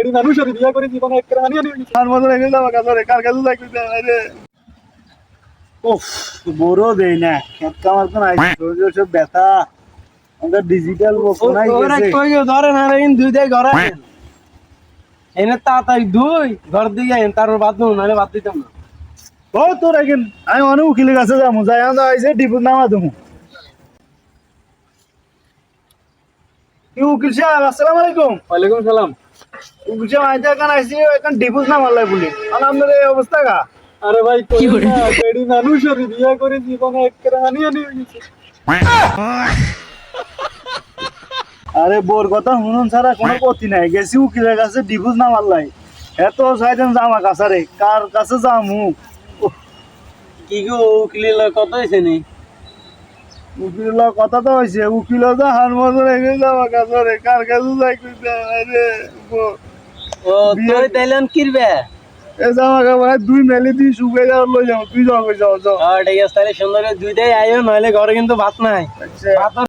বেড়ি মানুষের বিয়া করে জীবনে একটা হানি হানি হয়েছে আর মতো রেখে যাবো কাছে কার কাছে যাইতে আরে উফ বড় দেই না খেত কামার তো নাই শরীরে সব ব্যথা আমাদের ডিজিটাল বক্স নাই ওরা গেছে কই ধরে না রে দুই দেয় ঘরে এনে তাড়াতাড়ি দুই ঘর দিয়ে আইন তারপর বাদ দেবো নাহলে বাদ দিতাম না ও তোর এখন আমি অনেক উকিলের কাছে যাবো যাই আমরা আইসে ডিপুট নামা দেবো কি উকিল সাহেব আসসালামু আলাইকুম ওয়ালাইকুম সালাম। উকিল সাহেব আইতে এখন আইসি এখন ডিপুট নামার লাই বলি আর আপনার এই অবস্থা কা আরে ভাই কই না বেড়ি মানুষের বিয়া করে জীবনে একটা হানি হানি হয়েছে। আরে বোর কথা শুনুন ছাড়া কোনো গতি নাই গেছি উকিলের কাছে ডিপুট নামার লাই এত চাইতেন জামা কাছারে কার কাছে যামু কি গো উকিলের কত হয়েছে নি উকিলের কথা তো হয়েছে উকিল তো হার মতো রেখে যাওয়া কাছারে কার কাছে যাই কইতে আরে ও তুই তাইলেন কিরবে এ জামা কাপড় দুই মেলে দিয়ে শুকাই যাওয়ার লই যাবো তুই যাও যাও যাও ঠিক আছে তাহলে সুন্দর দুই দেয় আইও নাহলে ঘরে কিন্তু ভাত নাই আচ্ছা ভাত